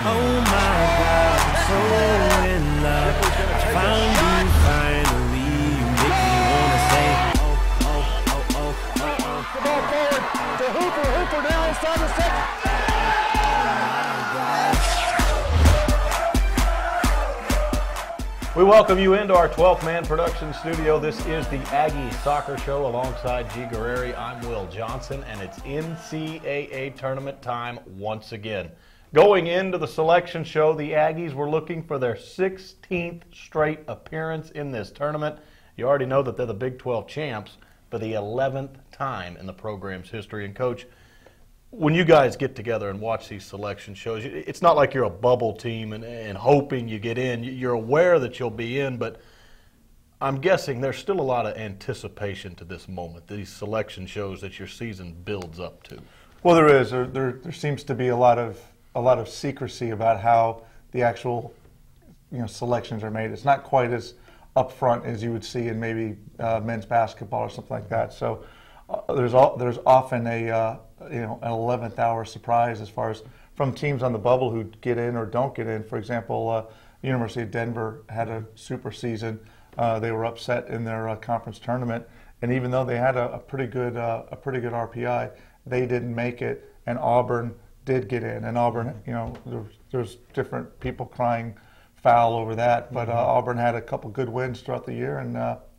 Oh my God, I'm so in love. I found you finally. You make me wanna say, The ball forward to Hooper. Hooper now inside the second. We welcome you into our 12th man production studio. This is the Aggie Soccer Show alongside G. Guerreri. I'm Will Johnson, and it's NCAA tournament time once again. Going into the selection show, the Aggies were looking for their 16th straight appearance in this tournament. You already know that they're the Big 12 champs for the 11th time in the program's history. And Coach, when you guys get together and watch these selection shows, it's not like you're a bubble team and hoping you get in. You're aware that you'll be in, but I'm guessing there's still a lot of anticipation to this moment, these selection shows that your season builds up to. Well, there is. There seems to be a lot of secrecy about how the actual selections are made. It's not quite as upfront as you would see in maybe men's basketball or something like that. So there's often an 11th hour surprise as far as from teams on the bubble who get in or don't get in. For example, University of Denver had a super season. They were upset in their conference tournament, and even though they had a pretty good RPI, they didn't make it. And Auburn did get in, and Auburn, there's different people crying foul over that, but Auburn had a couple good wins throughout the year,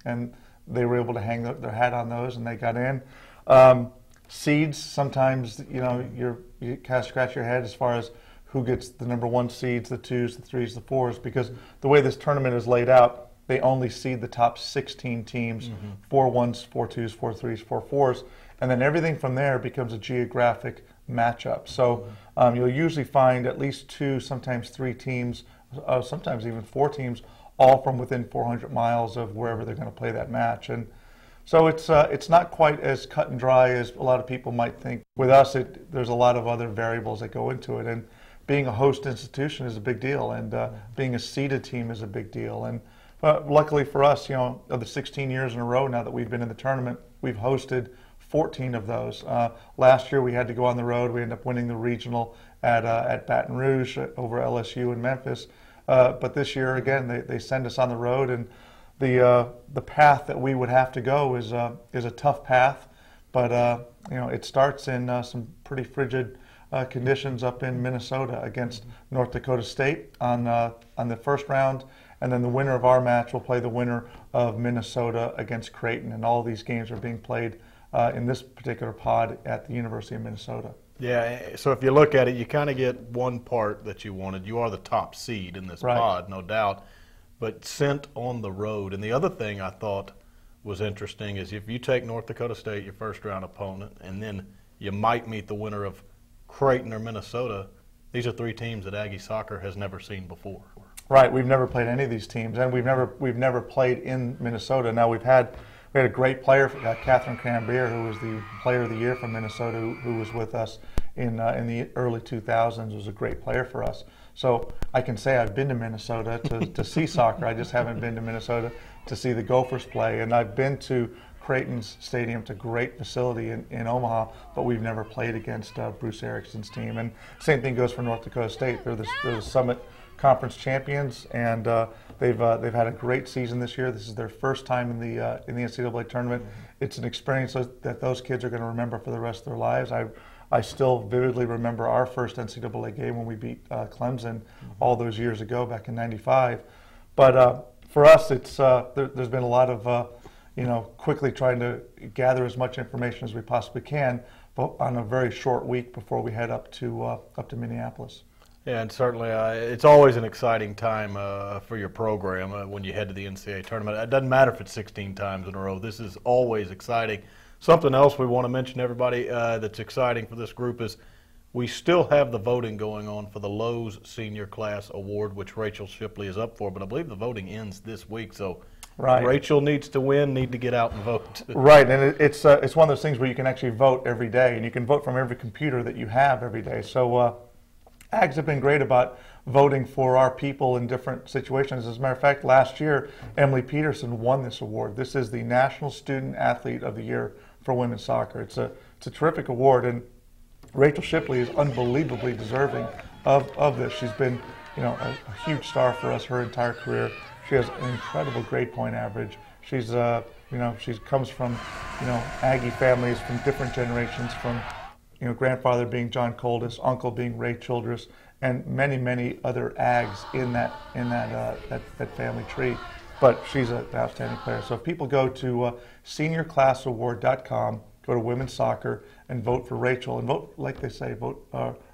and they were able to hang their hat on those, and they got in. Seeds, sometimes you kind of scratch your head as far as who gets the number one seeds, the 2s, the 3s, the 4s, because the way this tournament is laid out, they only seed the top 16 teams, 4 1s, 4 2s, 4 3s, 4 4s, and then everything from there becomes a geographic matchup. So you'll usually find at least 2, sometimes 3 teams, sometimes even 4 teams, all from within 400 miles of wherever they're going to play that match. And so it's not quite as cut and dry as a lot of people might think. With us, there's a lot of other variables that go into it, and being a host institution is a big deal, and being a seeded team is a big deal. And luckily for us, of the 16 years in a row now that we've been in the tournament, we've hosted 14 of those. Last year we had to go on the road. We ended up winning the regional at Baton Rouge over LSU and Memphis. But this year, again, they send us on the road, and the path that we would have to go is a tough path. But it starts in some pretty frigid conditions up in Minnesota against North Dakota State on the first round, and then the winner of our match will play the winner of Minnesota against Creighton, and all these games are being played in this particular pod at the University of Minnesota. Yeah, so if you look at it, you kind of get one part that you wanted. You are the top seed in this pod, no doubt, but sent on the road. And the other thing I thought was interesting is if you take North Dakota State, your first-round opponent, and then you might meet the winner of Creighton or Minnesota, these are 3 teams that Aggie soccer has never seen before. Right, we've never played any of these teams, and we've never played in Minnesota. Now we had a great player, Catherine Cambier, who was the Player of the Year from Minnesota, who was with us in the early 2000s. Was a great player for us. So I can say I've been to Minnesota to see soccer. I just haven't been to Minnesota to see the Gophers play. And I've been to Creighton's stadium. It's a great facility in Omaha, but we've never played against Bruce Erickson's team. And same thing goes for North Dakota State. They're the Summit Conference champions, and they've had a great season this year. This is their first time in the NCAA tournament. It's an experience that those kids are going to remember for the rest of their lives. I still vividly remember our first NCAA game when we beat Clemson all those years ago, back in '95. But for us, there's been a lot of quickly trying to gather as much information as we possibly can, but on a very short week before we head up to Minneapolis. Yeah, and certainly it's always an exciting time for your program when you head to the NCAA tournament. It doesn't matter if it's 16 times in a row. This is always exciting. Something else we want to mention to everybody that's exciting for this group is we still have the voting going on for the Lowe's Senior Class Award, which Rachel Shipley is up for, but I believe the voting ends this week, so Rachel needs to win, need to get out and vote. Right, and it's one of those things where you can actually vote every day, and you can vote from every computer that you have every day. So Ags have been great about voting for our people in different situations. As a matter of fact, last year, Emily Peterson won this award. This is the National Student Athlete of the Year for women's soccer. It's a terrific award, and Rachel Shipley is unbelievably deserving of this. She's been, a huge star for us her entire career. She has an incredible grade point average. She's, she comes from, Aggie families from different generations, from, grandfather being John Coldis, uncle being Ray Childress, and many, many other Ags in that family tree. But she's an outstanding player. So if people go to seniorclassaward.com, go to women's soccer, and vote for Rachel, and vote, like they say, vote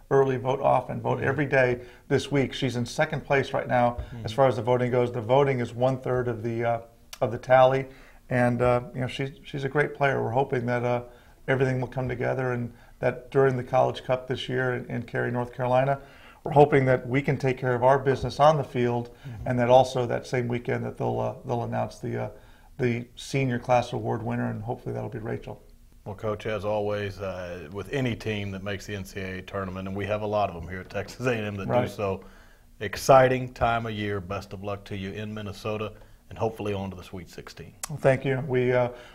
early, vote often, vote every day this week. She's in second place right now as far as the voting goes. The voting is 1/3 of the tally, and she's a great player. We're hoping that everything will come together, and that during the College Cup this year in Cary, North Carolina, we're hoping that we can take care of our business on the field, and that also that same weekend that they'll announce the Senior Class Award winner, and hopefully that'll be Rachel. Well, Coach, as always, with any team that makes the NCAA tournament, and we have a lot of them here at Texas A&M that do so, exciting time of year. Best of luck to you in Minnesota, and hopefully on to the Sweet 16. Well, thank you. We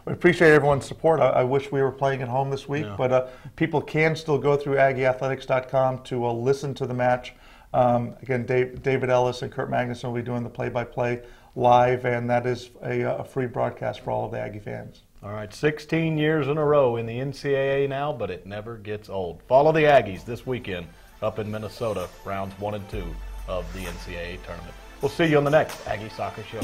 appreciate everyone's support. I wish we were playing at home this week, but people can still go through AggieAthletics.com to listen to the match. Again, David Ellis and Kurt Magnuson will be doing the play-by-play live, and that is a free broadcast for all of the Aggie fans. All right, 16 years in a row in the NCAA now, but it never gets old. Follow the Aggies this weekend up in Minnesota, rounds 1 and 2 of the NCAA tournament. We'll see you on the next Aggie Soccer Show.